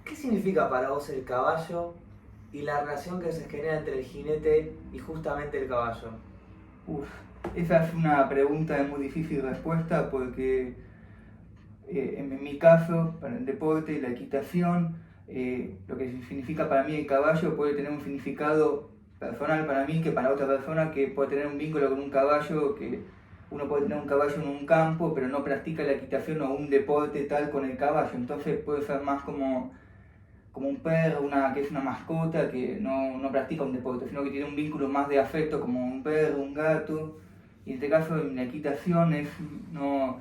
¿Qué significa para vos el caballo y la relación que se genera entre el jinete y justamente el caballo? Uf, esa es una pregunta de muy difícil respuesta porque en mi caso, para el deporte, la equitación, lo que significa para mí el caballo puede tener un significado personal para mí que para otra persona que puede tener un vínculo con un caballo, que uno puede tener un caballo en un campo pero no practica la equitación o un deporte tal con el caballo, entonces puede ser más como un perro, que es una mascota que no practica un deporte, sino que tiene un vínculo más de afecto como un perro, un gato. Y en este caso en la equitación no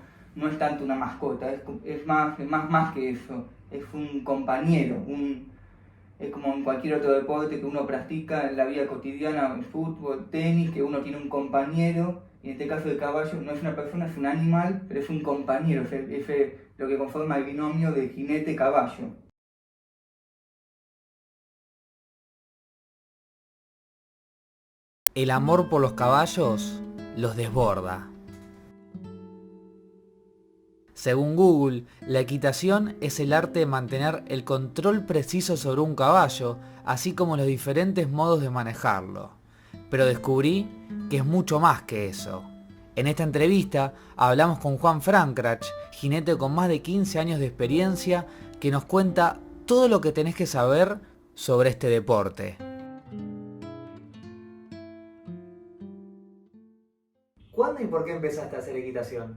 es tanto una mascota, es más que eso, es un compañero, es como en cualquier otro deporte que uno practica en la vida cotidiana, el fútbol, tenis, que uno tiene un compañero, y en este caso el caballo no es una persona, es un animal, pero es un compañero, es lo que conforma el binomio de jinete-caballo. El amor por los caballos los desborda. Según Google, la equitación es el arte de mantener el control preciso sobre un caballo, así como los diferentes modos de manejarlo. Pero descubrí que es mucho más que eso. En esta entrevista hablamos con Juan Frankrach, jinete con más de 15 años de experiencia, que nos cuenta todo lo que tenés que saber sobre este deporte. ¿Cuándo y por qué empezaste a hacer equitación?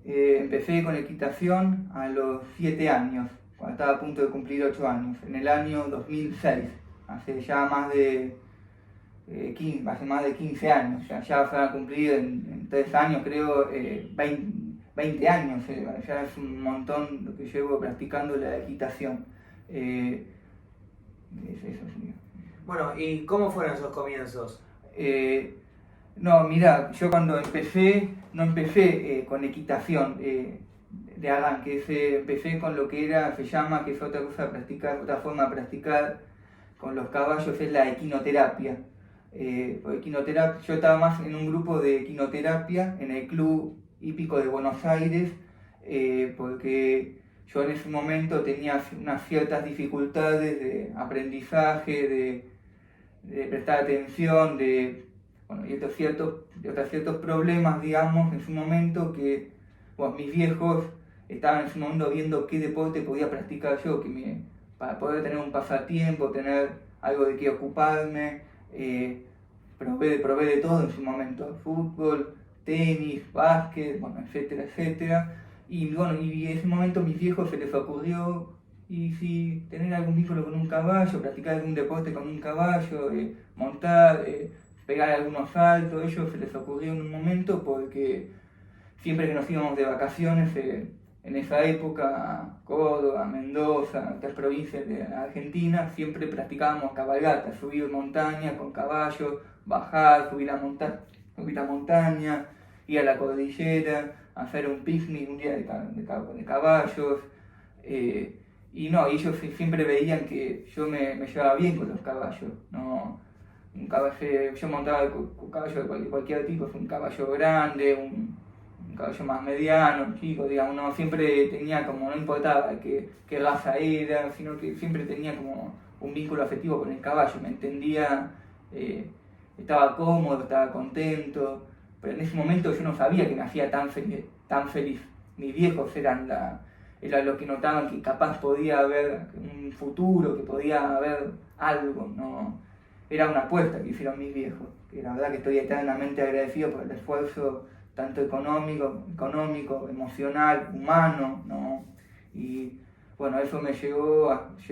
Empecé con equitación a los 7 años, cuando estaba a punto de cumplir 8 años, en el año 2006, hace ya hace más de 15 años, ya se van a cumplir en 3 años creo 20 años, ya es un montón lo que llevo practicando la equitación. Es eso, sí. Bueno, ¿y cómo fueron esos comienzos? No, mira, yo cuando no empecé con equitación de arranque, empecé con lo que se llama, que es otra cosa de practicar, otra forma de practicar con los caballos, es la equinoterapia. Yo estaba más en un grupo de equinoterapia en el Club Hípico de Buenos Aires, porque yo en ese momento tenía unas ciertas dificultades de aprendizaje, de prestar atención, y otros ciertos problemas, digamos, en su momento que mis viejos estaban en su momento viendo qué deporte podía practicar yo, para poder tener un pasatiempo, tener algo de qué ocuparme. Probé de todo en su momento, fútbol, tenis, básquet, bueno, etcétera, etcétera. Y bueno, y en ese momento a mis viejos se les ocurrió, y si tener algún vínculo con un caballo, practicar algún deporte con un caballo, montar, pegar algunos saltos, a ellos se les ocurrió en un momento porque siempre que nos íbamos de vacaciones, en esa época, a Córdoba, Mendoza, otras provincias de Argentina, siempre practicábamos cabalgata, subir montaña con caballos, bajar, subir la montaña, ir a la cordillera, hacer un picnic, un día de caballos. Y no, ellos siempre veían que yo me llevaba bien con los caballos. No, yo montaba un caballo de cualquier tipo, un caballo grande, un caballo más mediano, chico, digamos, no, siempre tenía como, no importaba qué raza era, sino que siempre tenía como un vínculo afectivo con el caballo, me entendía, estaba cómodo, estaba contento, pero en ese momento yo no sabía que me hacía tan feliz. Mis viejos era lo que notaban que capaz podía haber un futuro, que podía haber algo, ¿no? Era una apuesta que hicieron mis viejos, que la verdad que estoy eternamente agradecido por el esfuerzo tanto económico, emocional, humano, ¿no? Y bueno, eso me llevó me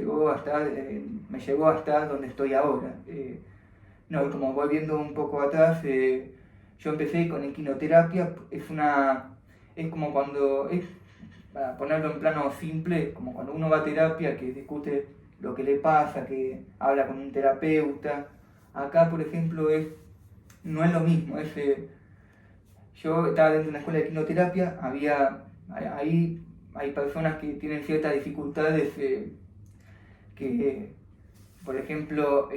llevó a estar donde estoy ahora. No, y como volviendo un poco atrás, yo empecé con equinoterapia, es como para ponerlo en plano simple, como cuando uno va a terapia, que discute lo que le pasa, que habla con un terapeuta. Acá, por ejemplo, no es lo mismo. Yo estaba dentro de una escuela de equinoterapia, ahí hay personas que tienen ciertas dificultades, que, por ejemplo,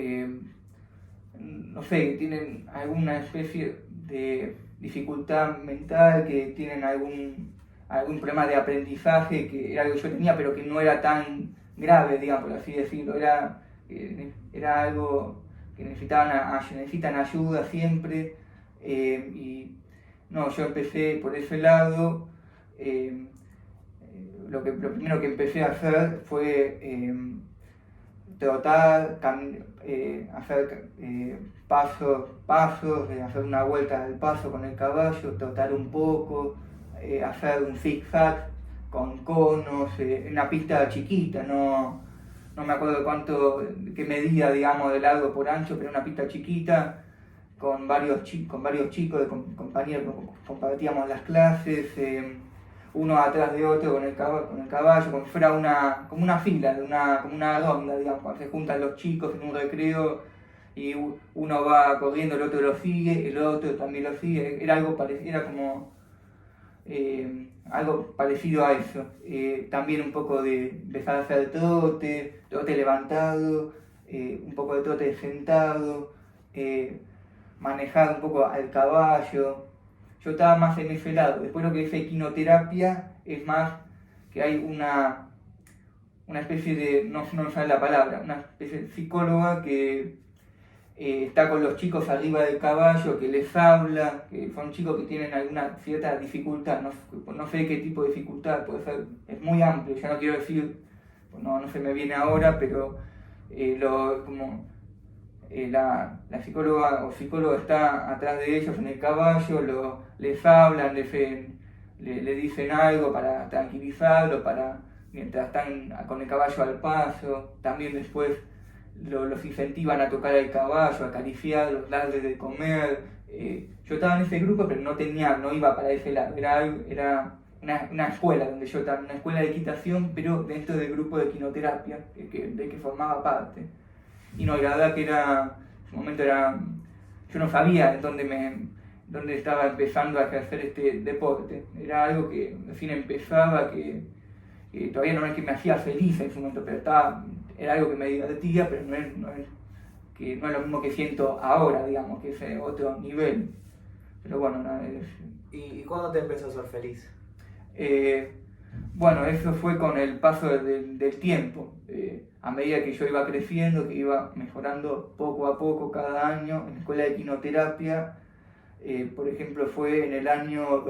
no sé, tienen alguna especie de dificultad mental, que tienen algún problema de aprendizaje, que era algo que yo tenía, pero que no era graves, digamos, por así decirlo. Era algo que necesitan ayuda siempre. Y no, yo empecé por ese lado. Lo primero que empecé a hacer fue trotar, hacer pasos, hacer una vuelta del paso con el caballo, trotar un poco, hacer un zig-zag con conos, en una pista chiquita, no me acuerdo qué medida, digamos, de largo por ancho, pero una pista chiquita, con varios chicos de compañeros, compartíamos las clases, uno atrás de otro con el caballo, como si fuera como una fila, como una ronda, digamos, cuando se juntan los chicos en un recreo y uno va corriendo, el otro lo sigue, el otro también lo sigue, era algo como algo parecido a eso. También un poco de empezar a hacer trote levantado, un poco de trote sentado, manejar un poco al caballo. Yo estaba más en ese lado. Después lo que es equinoterapia es más que hay una especie de, no me sale la palabra, una especie de psicóloga que está con los chicos arriba del caballo, que les habla, que son chicos que tienen alguna cierta dificultad, no sé qué tipo de dificultad, puede ser, es muy amplio, ya no quiero decir, no se me viene ahora, pero la psicóloga o psicólogo está atrás de ellos en el caballo, les hablan, le dicen algo para tranquilizarlo, mientras están con el caballo al paso, también después los incentivan a tocar el caballo, a acariciarlos, darles de comer. Yo estaba en ese grupo, pero no iba para ese lado, era una escuela donde yo estaba, una escuela de equitación, pero dentro del grupo de equinoterapia, del que formaba parte. Y no, la verdad que en ese momento yo no sabía dónde estaba empezando a ejercer este deporte. Era algo que recién empezaba, que todavía no es que me hacía feliz en ese momento, pero era algo que me divertía, pero no es lo mismo que siento ahora, digamos, que es otro nivel. Pero bueno, ¿Y cuándo te empezó a ser feliz? Bueno, eso fue con el paso del tiempo. A medida que yo iba creciendo, que iba mejorando poco a poco cada año en la escuela de equinoterapia, por ejemplo, fue en el año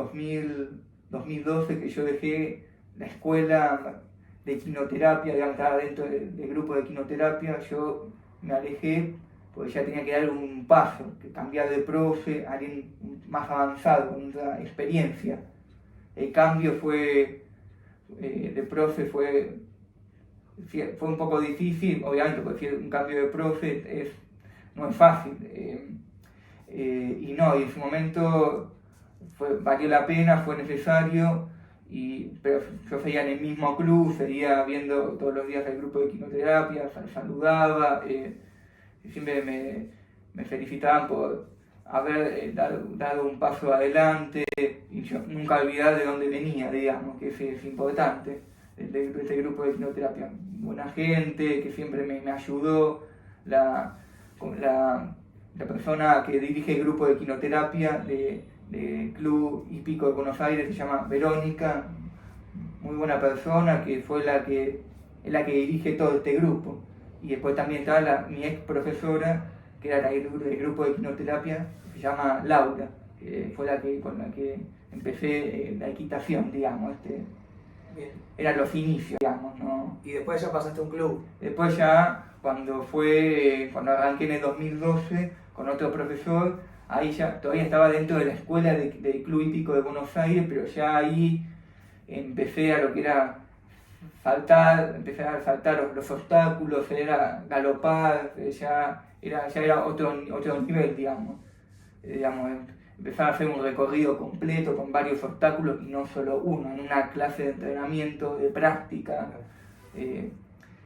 2012 que yo dejé la escuela de equinoterapia, digamos, estaba dentro del grupo de equinoterapia, yo me alejé porque ya tenía que dar un paso, que cambiar de profe a alguien más avanzado, con otra experiencia. El cambio de profe fue un poco difícil, obviamente, porque un cambio de profe no es fácil. Y en su momento valió la pena, fue necesario, pero yo seguía en el mismo club, seguía viendo todos los días el grupo de equinoterapia, saludaba, siempre me felicitaban por haber dado un paso adelante, y yo nunca olvidar de dónde venía, digamos, que es importante, de este grupo de equinoterapia. Buena gente, que siempre me ayudó, la persona que dirige el grupo de equinoterapia del Club Hípico de Buenos Aires se llama Verónica, muy buena persona, que es la que dirige todo este grupo. Y después también está mi ex profesora, que era del grupo de equinoterapia, que se llama Laura, que fue con la que empecé la equitación, digamos. Bien. Eran los inicios, digamos, ¿no? ¿Y después ya pasaste a un club? Después ya, cuando arranqué en el 2012 con otro profesor, ahí ya todavía estaba dentro de la escuela del Club Hípico de Buenos Aires, pero ya ahí empecé a lo que era empecé a saltar los obstáculos, era galopar, ya era otro nivel, digamos. Empezar a hacer un recorrido completo con varios obstáculos y no solo uno, en una clase de entrenamiento, de práctica.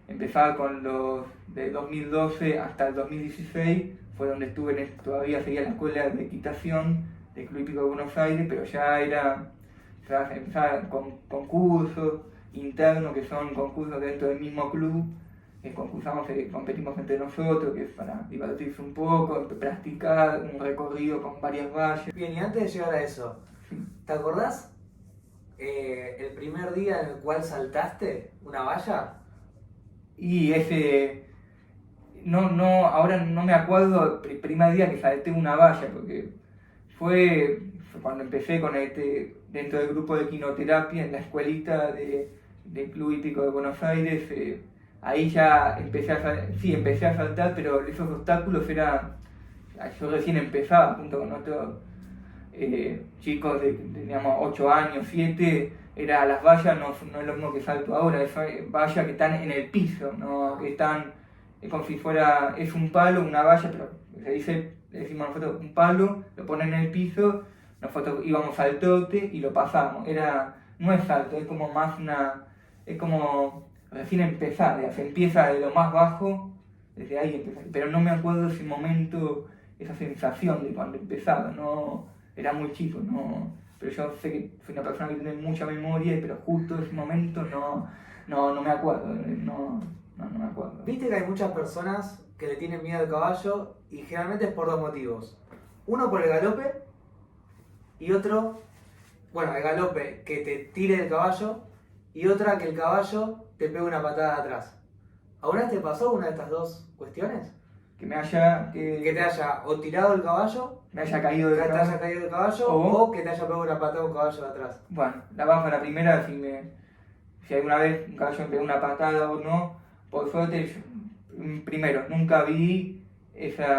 Empezaba con los de 2012 hasta el 2016, fue donde todavía seguía la escuela de equitación del Club Hípico de Buenos Aires, pero ya empezaba con concursos internos, que son concursos dentro del mismo club, competimos entre nosotros, que es para divertirse un poco, practicar un recorrido con varias vallas. Bien, y antes de llegar a eso, ¿te acordás el primer día en el cual saltaste una valla? Y ahora no me acuerdo el primer día que salté una valla, porque fue cuando empecé con dentro del grupo de quinoterapia en la escuelita del Club Hípico de Buenos Aires. Ahí ya empecé a saltar, pero esos obstáculos yo recién empezaba junto con otros chicos teníamos 8 años, 7, las vallas no es lo mismo que salto ahora, es vallas que están en el piso, ¿no? Que están, es como si fuera, es un palo, una valla, pero le decimos nosotros un palo, lo ponen en el piso, nosotros íbamos al trote y lo pasamos, no es salto, es como es como recién empezar, se empieza de lo más bajo, desde ahí empieza, pero no me acuerdo ese momento, esa sensación de cuando empezaba, no, era muy chico, no, pero yo sé que soy una persona que tiene mucha memoria, pero justo ese momento no me acuerdo, no me acuerdo. Viste que hay muchas personas que le tienen miedo al caballo y generalmente es por dos motivos. Uno por el galope y otro, bueno, el galope que te tire del caballo y otra que el caballo te pegue una patada atrás. ¿Alguna vez te pasó una de estas dos cuestiones? Que te haya o tirado el caballo, me haya caído del caballo o que te haya pegado una patada un caballo de atrás. Bueno, la primera, si alguna vez un caballo me pegó una patada o no, por suerte, primero, nunca vi ese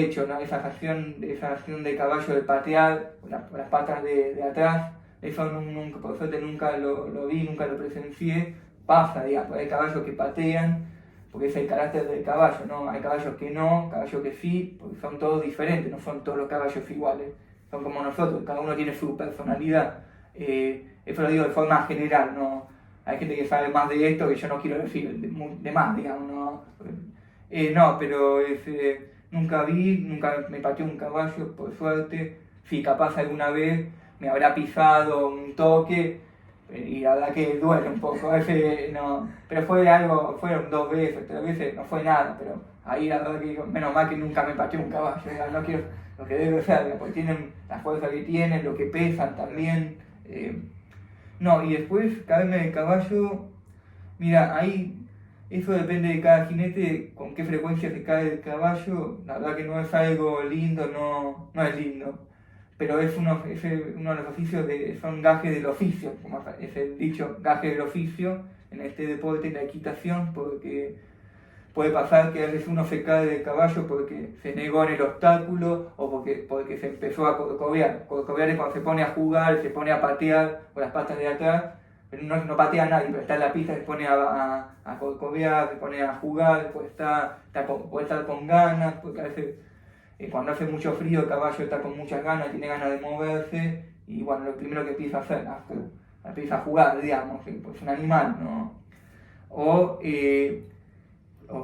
hecho, ¿no? esa acción de caballo de patear las patas de atrás, eso nunca, por suerte nunca lo vi, nunca lo presencié. Pasa, digamos, hay caballos que patean, porque es el carácter del caballo, ¿no? Hay caballos que no, caballos que sí, porque son todos diferentes, no son todos los caballos iguales, son como nosotros, cada uno tiene su personalidad. Eso lo digo de forma general, ¿no? Hay gente que sabe más de esto que yo no quiero decir de más, digamos, ¿no? Pero nunca me pateó un caballo, por suerte. Sí, capaz alguna vez me habrá pisado un toque, y la verdad que duele un poco, no, pero fueron 2 veces, 3 veces, no fue nada, pero ahí la verdad que digo, menos mal que nunca me pateó un caballo, no quiero lo que debe ser, porque tienen la fuerza que tienen, lo que pesan también. Y después caerme del caballo, mira, ahí eso depende de cada jinete, con qué frecuencia se cae del caballo, la verdad que no es algo lindo, no es lindo. Pero es uno de los oficios, son gajes del oficio, como es el dicho, gajes del oficio en este deporte, en la equitación, porque puede pasar que a veces uno se cae del caballo porque se negó en el obstáculo o porque se empezó a corcovear. Corcovear es cuando se pone a jugar, se pone a patear con las patas de atrás, pero no patea a nadie, pero está en la pista, se pone a corcovear, se pone a jugar, puede estar con ganas, porque a veces cuando hace mucho frío el caballo está con muchas ganas, tiene ganas de moverse y bueno, lo primero que empieza a hacer, empieza a jugar, digamos, pues es un animal, ¿no? O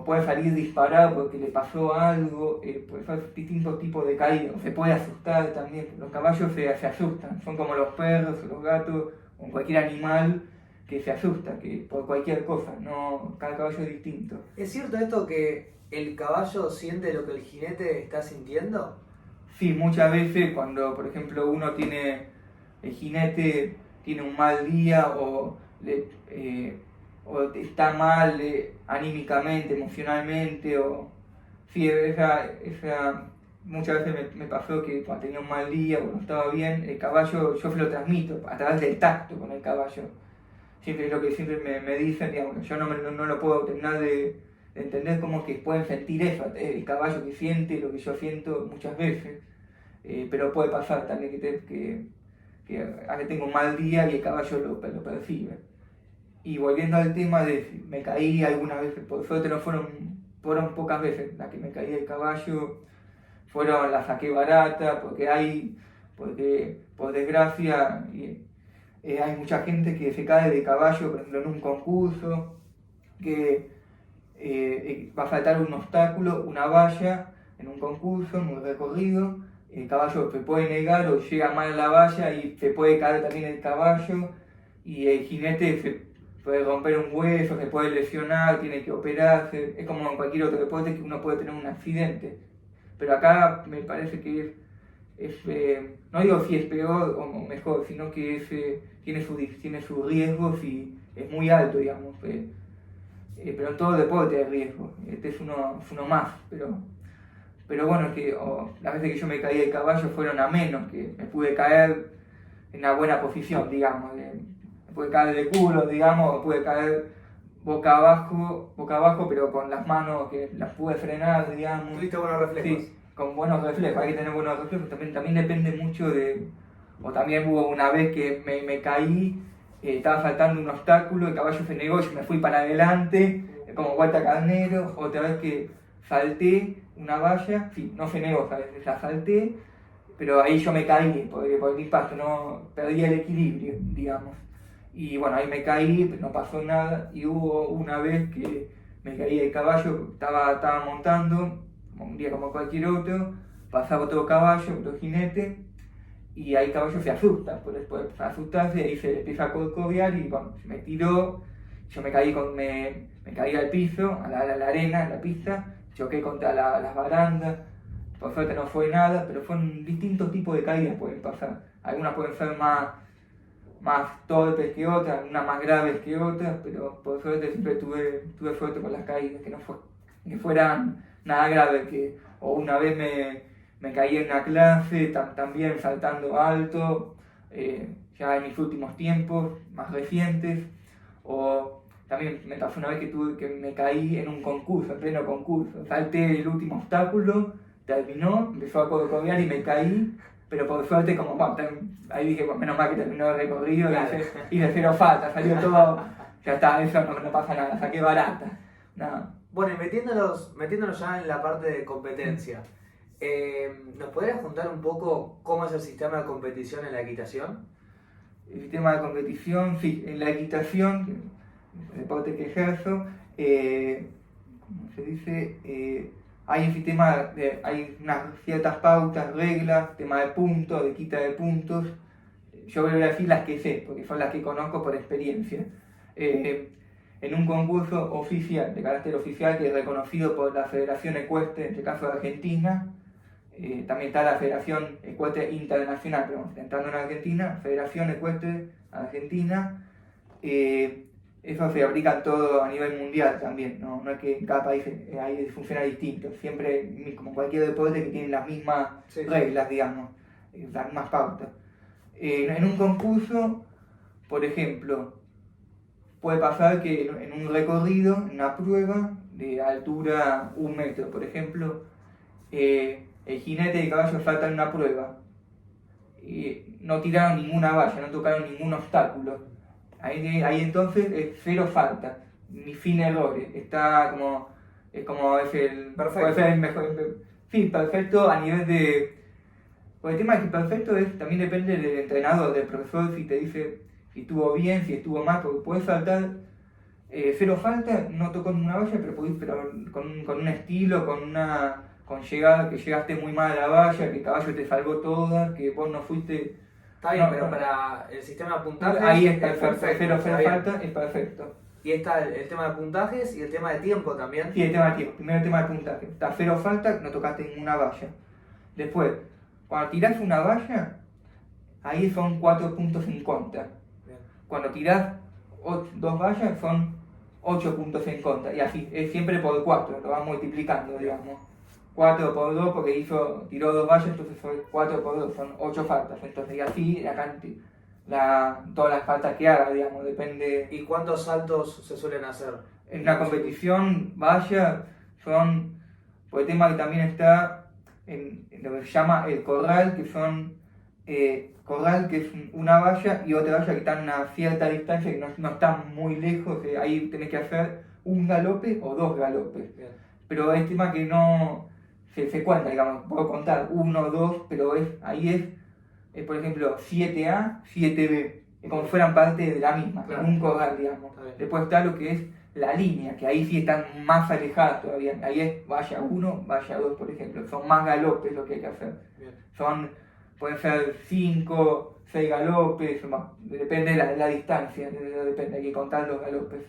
puede salir disparado porque le pasó algo, pues hay distintos tipos de caídas, se puede asustar también, los caballos se asustan, son como los perros o los gatos o cualquier animal que se asusta por cualquier cosa, no, cada caballo es distinto. ¿Es cierto esto que el caballo siente lo que el jinete está sintiendo? Sí, muchas veces cuando, por ejemplo, el jinete tiene un mal día o está mal anímicamente, emocionalmente, muchas veces me pasó que cuando tenía un mal día o no estaba bien, el caballo, yo se lo transmito a través del tacto con el caballo. Siempre es lo que siempre me dicen, digamos, yo no lo puedo terminar de entender cómo que pueden sentir eso, el caballo que siente lo que yo siento muchas veces, pero puede pasar también que tengo un mal día y el caballo lo percibe. Y volviendo al tema de me caí algunas veces, por suerte no fueron pocas veces las que me caí del caballo, las saqué baratas, porque por desgracia hay mucha gente que se cae de caballo, por ejemplo en un concurso, que va a saltar un obstáculo, una valla, en un concurso, en un recorrido, el caballo se puede negar o llega mal a la valla y se puede caer también el caballo y el jinete se puede romper un hueso, se puede lesionar, tiene que operarse, es como en cualquier otro deporte que uno puede tener un accidente. Pero acá me parece que no digo si es peor o mejor, sino que tiene sus riesgos y es muy alto, digamos. Pero en todo deporte hay riesgo. Este es uno más, pero bueno, es que las veces que yo me caí del caballo fueron a menos, que me pude caer en una buena posición, digamos. Me pude caer de culo, digamos, me pude caer boca abajo, pero con las manos que las pude frenar, digamos. ¿Tuviste buenos reflejos? Sí, con buenos reflejos, hay que tener buenos reflejos. También depende mucho de... O también hubo una vez que me caí, estaba saltando un obstáculo, el caballo se negó, yo me fui para adelante, como vuelta carnero. Otra vez que salté una valla, sí, no se negó, ¿sabes? La salté, pero ahí yo me caí por el impacto, no perdí el equilibrio, digamos. Y bueno, ahí me caí, pero no pasó nada. Y hubo una vez que me caí del caballo, estaba montando, un día como cualquier otro, pasaba otro caballo, otro jinete, y ahí el caballo se asusta, pues después de asustarse, ahí se empieza a corcovear y bueno, se me tiró, yo me caí al piso, a la arena, a la pista, choqué contra las barandas, por suerte no fue nada, pero fueron distintos tipos de caídas pueden pasar. Algunas pueden ser más torpes que otras, algunas más graves que otras, pero por suerte siempre tuve suerte con las caídas, que fueran nada graves, o una vez me caí en una clase, también saltando alto, ya en mis últimos tiempos, más recientes, o también me pasó una vez que me caí en un concurso, en pleno concurso, salté el último obstáculo, terminó, empezó a corcovear y me caí, pero por suerte como, bueno, ahí dije, bueno, menos mal que terminó el recorrido, Claro. y de cero falta, salió todo, ya está, eso no pasa nada, saqué barata, nada. Bueno, y metiéndonos ya en la parte de competencia, ¿nos podrías contar un poco cómo es el sistema de competición en la equitación? El sistema de competición, sí, en la equitación, el deporte que ejerzo, ¿cómo se dice? Hay un sistema, hay unas ciertas pautas, reglas, tema de puntos, de quita de puntos. Yo voy a decir las que sé, porque son las que conozco por experiencia. En un concurso oficial, de carácter oficial, que es reconocido por la Federación Ecuestre, en este caso de Argentina, también está la Federación Ecuestre Internacional, pero entrando en Argentina, Federación Ecuestre Argentina, eso se aplica todo a nivel mundial también, no es que en cada país ahí funciona distinto, siempre como cualquier deporte que tiene las mismas reglas, digamos, las mismas pautas. En un concurso, por ejemplo, puede pasar que en un recorrido, en una prueba de altura 1 metro, por ejemplo, el jinete y el caballo saltan una prueba, no tiraron ninguna valla, no tocaron ningún obstáculo. Ahí entonces es cero falta, ni fin errores, está es el... Perfecto. Puede ser el mejor... Sí, perfecto a nivel de... Porque el tema es que perfecto también depende del entrenador, del profesor, si te dice si estuvo bien, si estuvo mal, porque puedes saltar cero falta, no tocó ninguna valla, pero con un estilo, que llegaste muy mal a la valla, que el caballo te salvó toda, que vos no fuiste... Está bien, No, pero no. para el sistema de puntajes Ahí es perfecto, cero está bien. falta es perfecto. Y está el tema de puntajes y el tema de tiempo también. Sí, el tema de tiempo. Primero el tema de puntaje. Está cero falta, no tocaste ninguna valla. Después, cuando tirás una valla, ahí son 4 puntos en contra. Bien. Cuando tirás 2 vallas, son 8 puntos en contra. Y así, es siempre por 4, lo vas multiplicando, digamos. 4 por 2 porque tiró 2 vallas, entonces son 4 por 2, son 8 faltas. Entonces, y así todas las faltas que haga, digamos, depende. ¿Y cuántos saltos se suelen hacer? En una competición, valla, son, por el tema que también está en lo que se llama el corral, que son, corral que es una valla y otra valla que está en una cierta distancia, que no están muy lejos, ahí tenés que hacer un galope o 2 galopes. Bien. Pero es tema que no se cuenta, digamos, puedo contar 1 o 2, pero ahí es por ejemplo 7A, 7B, como si fueran parte de la misma, Claro. en un corral, digamos. Está bien. Después está lo que es la línea, que ahí sí están más alejadas todavía, ahí es valla 1, valla 2, por ejemplo, son más galopes lo que hay que hacer. Bien. Pueden ser 5, 6 galopes, depende de la distancia, depende, hay que contar los galopes.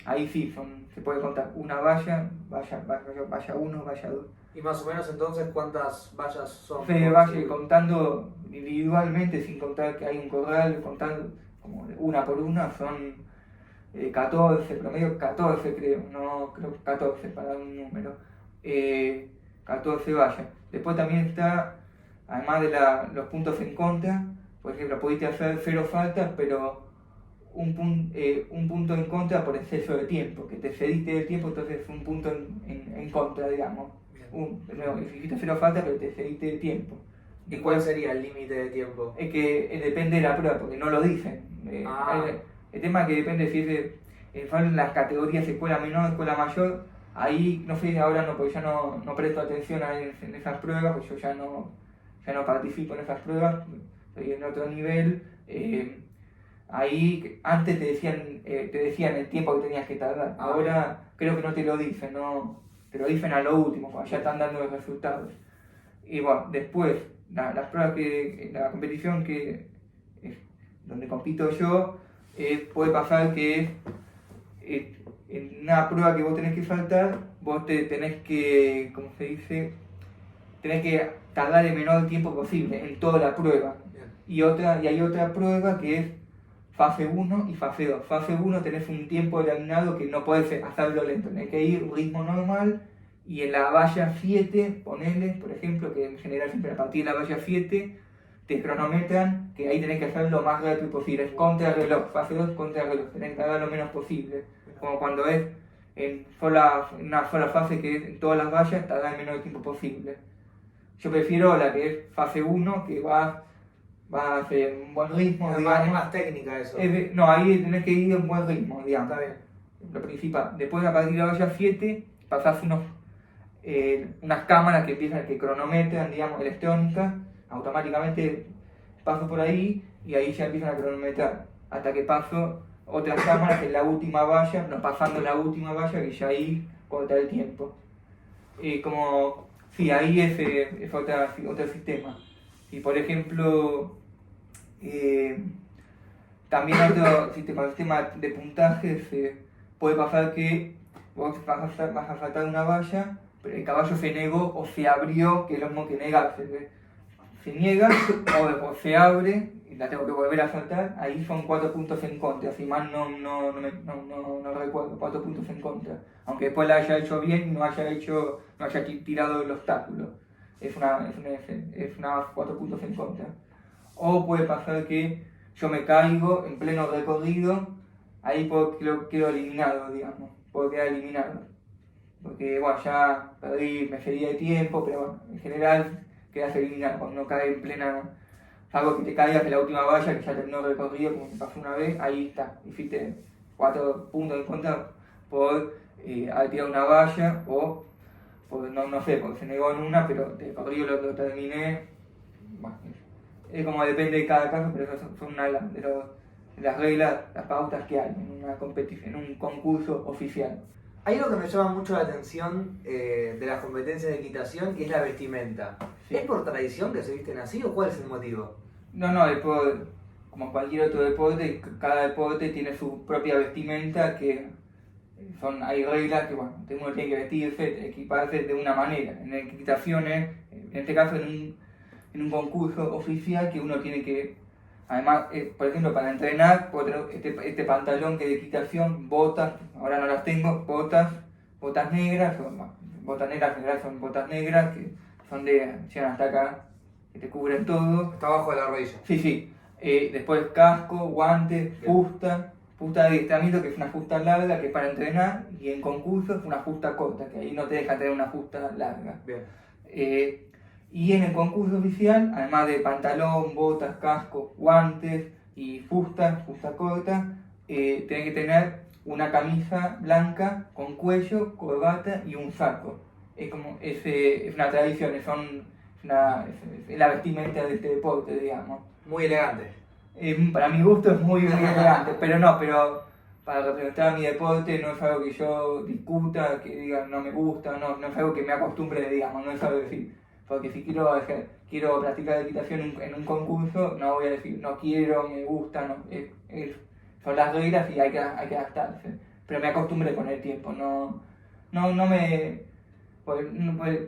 Ahí sí, se puede contar una valla 1, valla 2. Y más o menos entonces, ¿cuántas vallas son? Se vaya contando individualmente, sin contar que hay un corral, como de una por una, son 14, promedio 14 creo, no creo que 14 para dar un número, 14 vallas. Después también está, además de los puntos en contra, por ejemplo, pudiste hacer 0 faltas, pero un punto en contra por exceso de tiempo, que te cediste del tiempo, entonces es un punto en contra, digamos. Hiciste 0 faltas, pero te cediste del tiempo. ¿Y cuál sería el límite de tiempo? Es que depende de la prueba, porque no lo dicen. El tema es que depende si son las categorías escuela menor, escuela mayor. Ahí, no sé, ahora no, porque ya no presto atención en esas pruebas, porque yo ya no participo en esas pruebas, estoy en otro nivel. Ahí antes te decían el tiempo que tenías que tardar. Ahora creo que no te lo dicen, no, te lo dicen a lo último, cuando ya están dando los resultados. Y bueno, después, las pruebas la competición donde compito yo, puede pasar que en una prueba que vos tenés que saltar, vos tenés que, ¿cómo se dice? Tenés que tardar el menor tiempo posible en toda la prueba. Y hay otra prueba que es fase 1 y fase 2. Fase 1 tenés un tiempo determinado que no podés hacerlo lento, tenés que ir un ritmo normal, y en la valla 7, ponele, por ejemplo, que en general siempre a partir de la valla 7 te cronometran, que ahí tenés que hacer lo más rápido posible, es contra reloj, fase 2 contra reloj, tenés que tardar lo menos posible, como cuando es en una sola fase, que es en todas las vallas, tardar el menor tiempo posible. Yo prefiero la que es fase 1, que va a hacer un buen ritmo, Es digamos. más técnica eso. No, ahí tenés que ir a un buen ritmo, digamos. Está bien. Lo principal. Después, a partir de la valla 7, pasás unas cámaras que cronometran, digamos, electrónicas. Automáticamente paso por ahí y ahí ya empiezan a cronometrar. Hasta que paso otras cámaras en la última valla, no pasando la última valla, que ya ahí corta el tiempo. Sí, ahí es otro sistema. Y por ejemplo, también otro sistema de puntajes, puede pasar que vos vas a saltar una valla, pero el caballo se negó o se abrió, que es lo mismo que negarse. Se niega o se abre y la tengo que volver a saltar, ahí son 4 puntos en contra, si mal no recuerdo, 4 puntos en contra. Aunque después la haya hecho bien y no haya tirado el obstáculo. Es una 4 puntos en contra. O puede pasar que yo me caigo en pleno recorrido, ahí quedo eliminado, digamos, puedo quedar eliminado. Porque bueno, ya perdí, me cedí de tiempo, pero bueno, en general quedas eliminado cuando no cae en plena. Algo que te caigas de la última valla, que ya terminó el recorrido, como me pasó una vez, ahí está, hiciste 4 puntos en contra por haber tirado una valla o no sé, porque se negó en una, pero el recorrido lo terminé. Bueno, es como depende de cada caso, pero esas son una de las reglas, las pautas que hay en una competición, en un concurso oficial. Hay algo que me llama mucho la atención de las competencias de equitación y es la vestimenta. Sí. ¿Es por tradición que se visten así o cuál es el motivo? No, como cualquier otro deporte, cada deporte tiene su propia vestimenta, que hay reglas que bueno, uno tiene que vestirse, equiparse de una manera. En equitaciones, en este caso en un concurso oficial, que uno tiene que, además, por ejemplo, para entrenar, este pantalón que de equitación, botas, ahora no las tengo, botas negras, botas negras que llegan hasta acá, que te cubren todo. Está abajo de la rodilla. Sí. Después casco, guantes, fusta de adiestramiento, que es una fusta larga, que es para entrenar, y en concurso es una fusta corta, que ahí no te deja tener una fusta larga. Bien. Y en el concurso oficial, además de pantalón, botas, casco, guantes y fusta corta, tenés que tener una camisa blanca con cuello, corbata y un saco. Es una tradición, es la vestimenta de este deporte, digamos. Muy elegante. Para mi gusto es muy elegante, pero para representar mi deporte no es algo que yo discuta, que diga no me gusta, no es algo que me acostumbre, digamos, no es algo decir. Porque si quiero practicar equitación en un concurso, no voy a decir no quiero, me gusta, no. Son las reglas y hay que adaptarse. Pero me acostumbré con el tiempo,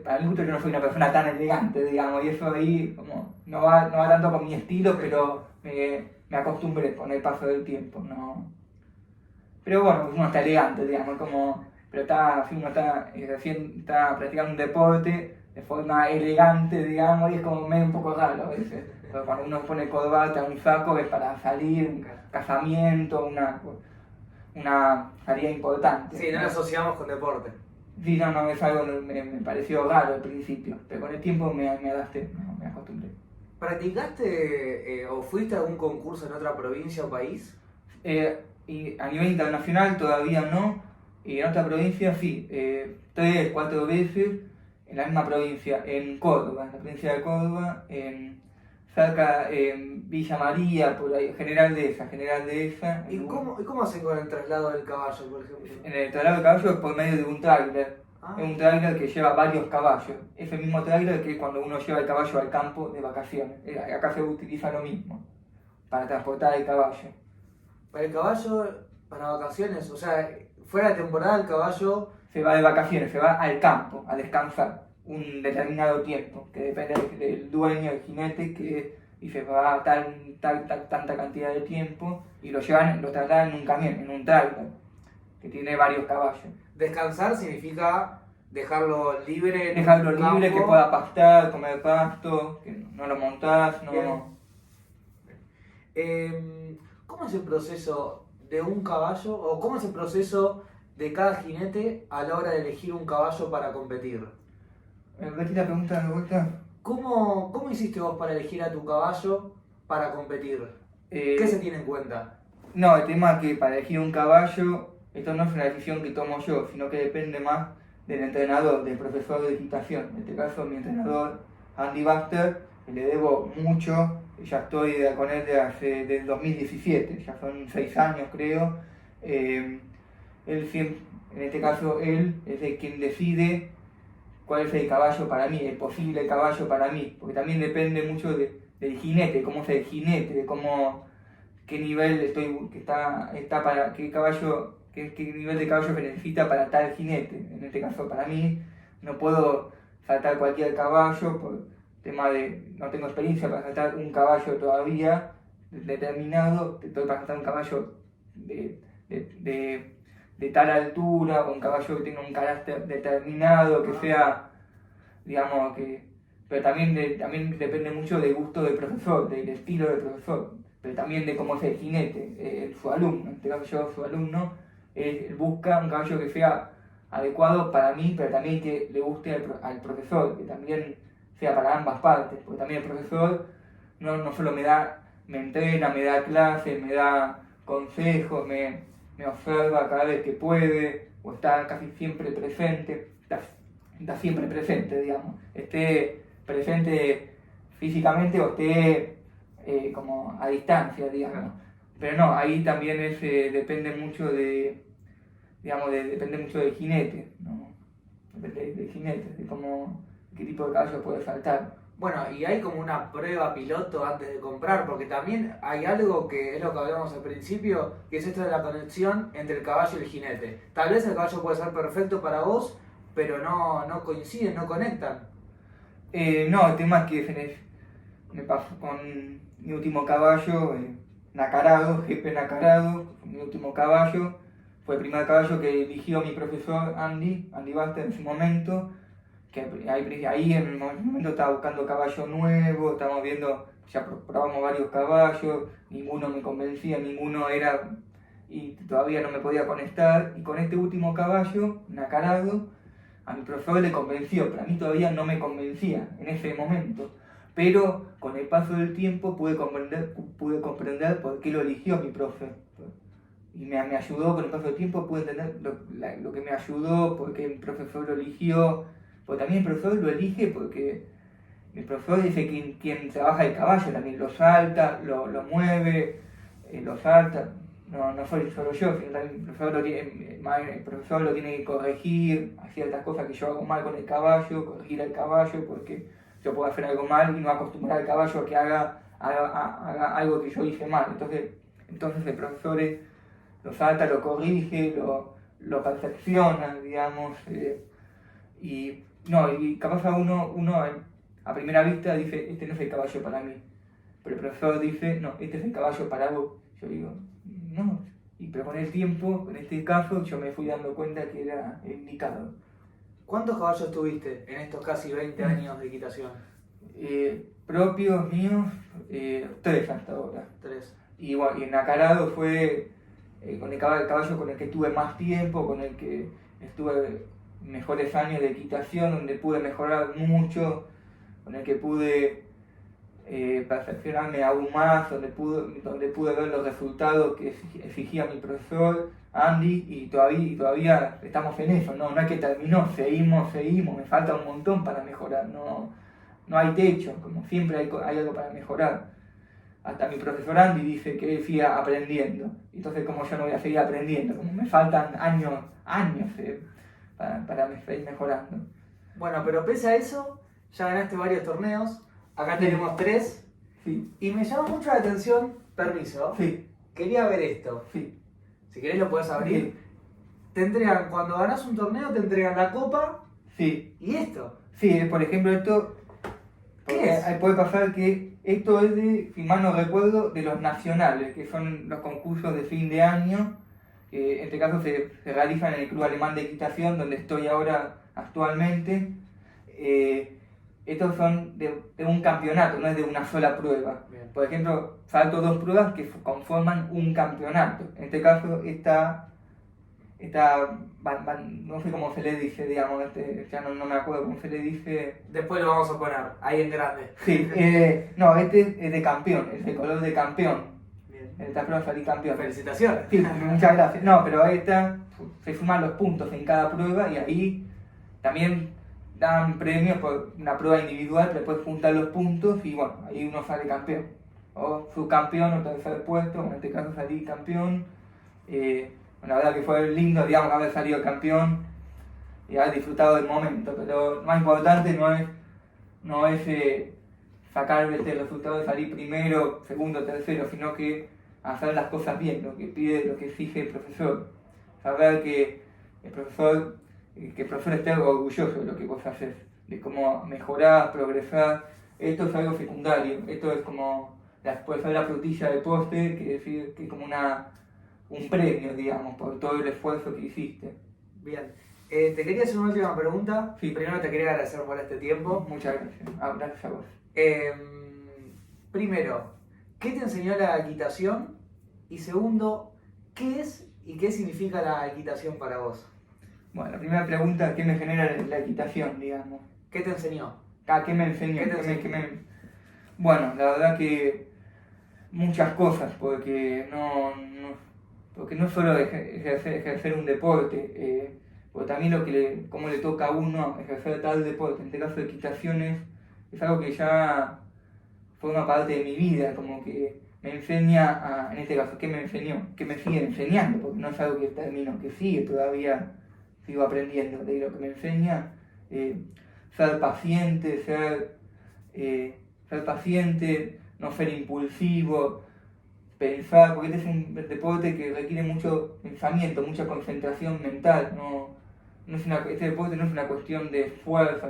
para mi gusto yo no soy una persona tan elegante, digamos, y eso ahí como no va tanto con mi estilo, pero me acostumbré con el paso del tiempo, ¿no? Pero bueno, uno está elegante, digamos, como, pero si uno está practicando un deporte de forma elegante, digamos, y es como medio un poco raro a veces. Pero cuando uno pone corbata, un saco, es para salir, un casamiento, una salida importante. Sí, no lo asociamos con deporte. Sí, no, es algo que me pareció raro al principio, pero con el tiempo me adapté, ¿no? Me acostumbré. ¿Practicaste o fuiste a algún concurso en otra provincia o país? Y a nivel internacional todavía no, y en otra provincia sí, 3, 4 veces en la misma provincia, en Córdoba, en la provincia de Córdoba, cerca en Villa María, por ahí, General Dehesa. ¿Y cómo hacen con el traslado del caballo, por ejemplo? En el traslado de caballos por medio de un tráiler. Es un tráiler que lleva varios caballos. Es el mismo tráiler que cuando uno lleva el caballo al campo de vacaciones. Acá se utiliza lo mismo, para transportar el caballo. Para el caballo, para vacaciones, o sea, fuera de temporada el caballo... Se va de vacaciones, se va al campo, a descansar un determinado tiempo, que depende del dueño, del jinete, y se va tanta cantidad de tiempo, y lo trasladan en un camión, en un tráiler, que tiene varios caballos. Descansar significa dejarlo libre. Dejarlo libre, que pueda pastar, comer pasto, que no lo montás, no... ¿Cómo es el proceso de un caballo, o cómo es el proceso de cada jinete a la hora de elegir un caballo para competir? ¿Repetí la pregunta de vuelta? ¿Cómo hiciste vos para elegir a tu caballo para competir? ¿Qué se tiene en cuenta? No, el tema es que para elegir un caballo, esto no es una decisión que tomo yo, sino que depende más del entrenador, del profesor de equitación. En este caso, mi entrenador, Andy Baxter, que le debo mucho, ya estoy con él desde el 2017, ya son 6 años creo. Él siempre, en este caso, él es el quien decide cuál es el caballo para mí, el posible caballo para mí, porque también depende mucho del jinete, cómo es el jinete, de qué nivel está para qué caballo, qué nivel de caballo que necesita para tal jinete. En este caso, para mí, no puedo saltar cualquier caballo por tema de no tengo experiencia para saltar un caballo todavía determinado, estoy para saltar un caballo de tal altura, o un caballo que tenga un carácter determinado, que sea, digamos, pero también depende mucho del gusto del profesor, del estilo del profesor, pero también de cómo es el jinete, su alumno. En este caso yo, su alumno, él busca un caballo que sea adecuado para mí, pero también que le guste al profesor, que también sea para ambas partes, porque también el profesor no solo me entrena, me da clases, me da consejos, me observa cada vez que puede, o está casi siempre presente, está siempre presente, digamos, esté presente físicamente o esté como a distancia, digamos. Pero no, ahí también depende mucho depende mucho del jinete, ¿no? Depende del jinete, de qué tipo de caballo puede saltar. Bueno, y hay como una prueba piloto antes de comprar, porque también hay algo que es lo que hablamos al principio, que es esto de la conexión entre el caballo y el jinete. Tal vez el caballo puede ser perfecto para vos, pero no coinciden, no conectan. No, el tema es que me pasó con mi último caballo, Nacarado, Jefe Nacarado, mi último caballo. Fue el primer caballo que eligió mi profesor Andy Baxter en su momento. Que ahí en el momento estaba buscando caballo nuevo, estábamos viendo, ya probamos varios caballos, ninguno me convencía, ninguno era, y todavía no me podía conectar, y con este último caballo, Nacarado, a mi profesor le convenció, pero a mí todavía no me convencía en ese momento, pero con el paso del tiempo pude comprender por qué lo eligió mi profe, y me ayudó con el paso del tiempo, pude entender lo que me ayudó, por qué mi profesor lo eligió. Porque también el profesor lo elige porque el profesor dice quien trabaja el caballo, también lo salta, lo mueve, lo salta. No soy solo yo, sino también el profesor lo tiene que corregir, a ciertas cosas que yo hago mal con el caballo, corregir al caballo, porque yo puedo hacer algo mal y no acostumbrar al caballo a que haga algo que yo hice mal. Entonces el profesor lo salta, lo corrige, lo perfecciona, digamos, y capaz a uno a primera vista dice, este no es el caballo para mí. pero el profesor dice, no, este es el caballo para vos. Yo digo, no, pero con el tiempo, en este caso, yo me fui dando cuenta que era el indicado. ¿Cuántos caballos tuviste en estos casi 20 años de equitación? Propios míos, 3 hasta ahora. 3. Y bueno, y en Acarado fue con el caballo con el que tuve más tiempo, con el que estuve mejores años de equitación, donde pude mejorar mucho, con el que pude perfeccionarme aún más, donde pude ver los resultados que exigía mi profesor Andy, y todavía estamos en eso, no es que terminó, seguimos, me falta un montón para mejorar, no hay techo, como siempre hay algo para mejorar. Hasta mi profesor Andy dice que él siga aprendiendo, entonces como yo no voy a seguir aprendiendo, como me faltan años para seguir mejorando. Bueno, pero pese a eso, ya ganaste varios torneos, acá tenemos 3, Sí, y me llama mucho la atención, permiso, sí, quería ver esto, sí. si querés lo podés abrir. Sí. Te entregan, cuando ganás un torneo te entregan la copa Sí, y esto. sí, por ejemplo esto, ¿Qué es? puede pasar que esto es de, si mal no recuerdo, de los nacionales, que son los concursos de fin de año, que en este caso se realizan en el Club Alemán de Equitación, donde estoy ahora actualmente. Estos son de un campeonato, no es de una sola prueba. Bien. Por ejemplo, salto 2 pruebas que conforman un campeonato. En este caso no sé cómo se le dice, digamos, ya no me acuerdo cómo se le dice. Después lo vamos a poner ahí en grande. Sí, no, este es de campeón, es el color de campeón. Bien. En esta prueba salí campeón. Felicitaciones. Sí, muchas gracias. No, pero ahí está, se suman los puntos en cada prueba y ahí también dan premios por una prueba individual, pero después juntan los puntos y bueno, ahí uno sale campeón. O subcampeón o tercer puesto, en este caso salí campeón. Bueno, la verdad que fue lindo, digamos, haber salido campeón y haber disfrutado del momento, pero lo más importante no es sacar este resultado de salir primero, segundo, tercero, sino que hacer las cosas bien, lo que pide, lo que exige el profesor. Saber que el profesor esté orgulloso de lo que vos haces, de cómo mejorar, progresar. Esto es algo secundario, esto es como puede ser la frutilla del postre, que decir que es como un premio, digamos, por todo el esfuerzo que hiciste. Bien. Te quería hacer una última pregunta. Sí. Primero te quería agradecer por este tiempo. Muchas gracias. Gracias a vos. Primero, ¿qué te enseñó la equitación? Y segundo, ¿qué es y qué significa la equitación para vos? Bueno, la primera pregunta, ¿qué me genera la equitación, digamos? ¿Qué te enseñó? ¿Qué me enseñó? ¿Qué te enseñó? Bueno, la verdad que muchas cosas, porque no solo ejercer un deporte, porque también cómo le toca a uno ejercer tal deporte, en este caso de equitaciones, es algo que ya forma parte de mi vida, como que me enseña, en este caso, ¿qué me enseñó? ¿Qué me sigue enseñando? Porque no es algo que termino, que sigue todavía, sigo aprendiendo, de lo que me enseña, ser paciente, no ser impulsivo, pensar, porque este es un deporte que requiere mucho pensamiento, mucha concentración mental, este deporte no es una cuestión de fuerza,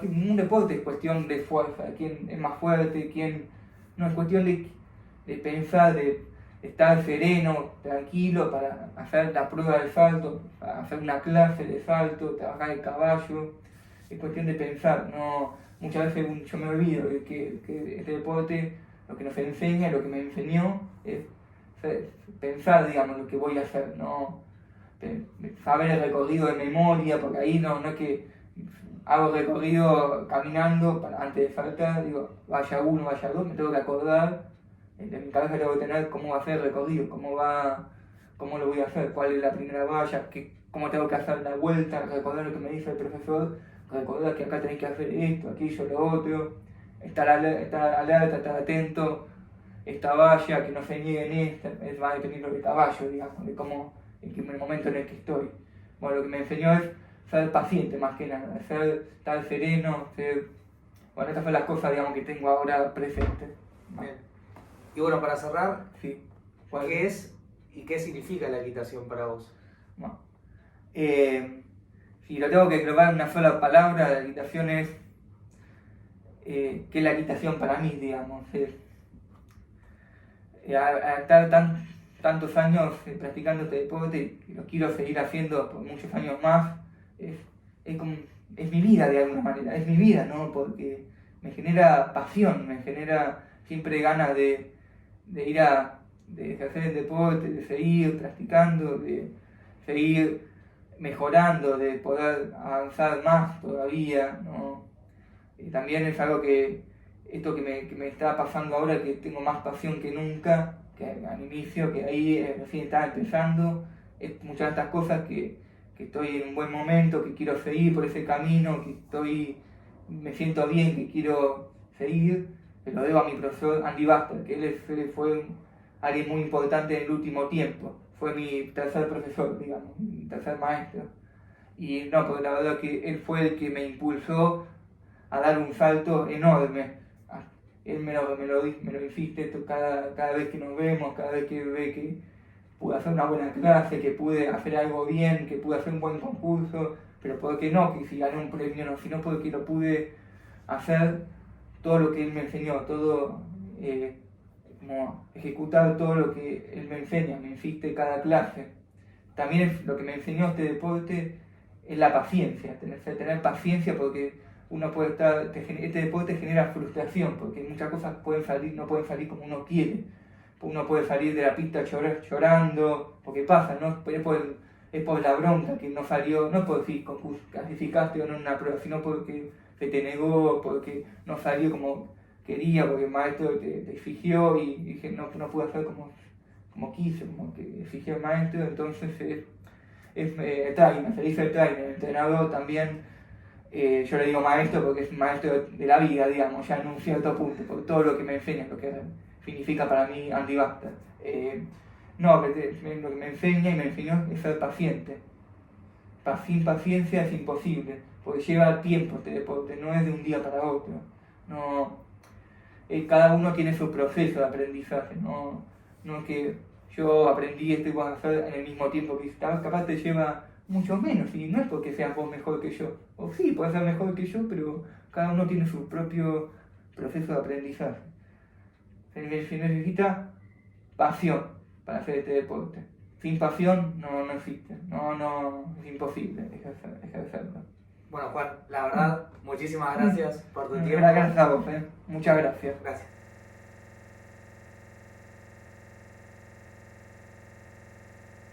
ningún deporte es cuestión de fuerza, quién es más fuerte, no, es cuestión de pensar, de estar sereno, tranquilo para hacer la prueba del salto, para hacer una clase de salto, trabajar el caballo, es cuestión de pensar, muchas veces yo me olvido de que este deporte lo que nos enseña, lo que me enseñó es pensar, digamos, lo que voy a hacer, saber el recorrido de memoria, porque ahí no es que hago recorrido caminando antes de saltar, digo, vaya uno, vaya dos, me tengo que acordar, en mi cabeza tengo que tener cómo va a ser el recorrido, cómo lo voy a hacer, cuál es la primera valla, cómo tengo que hacer la vuelta, recordar lo que me dice el profesor, recordar que acá tenés que hacer esto, aquello, lo otro, estar alerta, estar atento, esta valla, que no se nieguen esta, va a depender del caballo, digamos, de cómo, en el momento en el que estoy. Bueno, lo que me enseñó es ser paciente más que nada, estar sereno, bueno, estas son las cosas, digamos, que tengo ahora presentes. Bien. Y bueno, para cerrar, Sí. ¿qué es y qué significa la equitación para vos? Bueno, si lo tengo que englobar en una sola palabra, la equitación es, ¿qué es la equitación para mí, digamos? a estar tantos años practicando este deporte, y lo quiero seguir haciendo por muchos años más, es mi vida de alguna manera, es mi vida, ¿no? Porque me genera pasión, me genera siempre ganas de de ejercer el deporte, de seguir practicando, de seguir mejorando, de poder avanzar más todavía, ¿no? Y también es algo esto que me está pasando ahora, que tengo más pasión que nunca, que al inicio, que ahí recién estaba empezando, es muchas de estas cosas que estoy en un buen momento, que quiero seguir por ese camino, me siento bien, que quiero seguir, se lo debo a mi profesor Andy Buster, que él fue alguien muy importante en el último tiempo, fue mi tercer profesor, digamos, mi tercer maestro. Y no, porque la verdad que él fue el que me impulsó a dar un salto enorme. Él me lo insiste cada vez que nos vemos, cada vez que ve que pude hacer una buena clase, que pude hacer algo bien, que pude hacer un buen concurso, pero porque no, que si gané un premio no, sino porque lo pude hacer todo lo que él me enseñó, todo, como ejecutar todo lo que él me enseña, me insiste cada clase. También lo que me enseñó este deporte es la paciencia, tener paciencia, porque uno puede este deporte genera frustración, porque muchas cosas no pueden salir como uno quiere. Uno puede salir de la pista llorando, porque pasa, ¿no? Es por la bronca que no salió, no por si clasificaste o no en una prueba, sino porque se te negó, porque no salió como quería, porque el maestro te exigió y dije, no pude hacer como quise, como que exigió el maestro. Entonces el trainer, se dice el trainer, el entrenador también, yo le digo maestro porque es maestro de la vida, digamos, ya en un cierto punto, por todo lo que me enseña, lo que significa para mí Andy Buster. Lo que me enseña y me enseñó es ser paciente. Sin paciencia es imposible, porque lleva tiempo este deporte, no es de un día para otro. No, cada uno tiene su proceso de aprendizaje, no es que yo aprendí esto y voy a hacer en el mismo tiempo que capaz te lleva mucho menos, y no es porque seas vos mejor que yo, o sí, puedes ser mejor que yo, pero cada uno tiene su propio proceso de aprendizaje. Se necesita pasión para hacer este deporte. Sin pasión no existe, es imposible ejercerlo. Bueno, Juan, la verdad, muchísimas gracias por tu tiempo. Gracias a vos, muchas gracias. Gracias.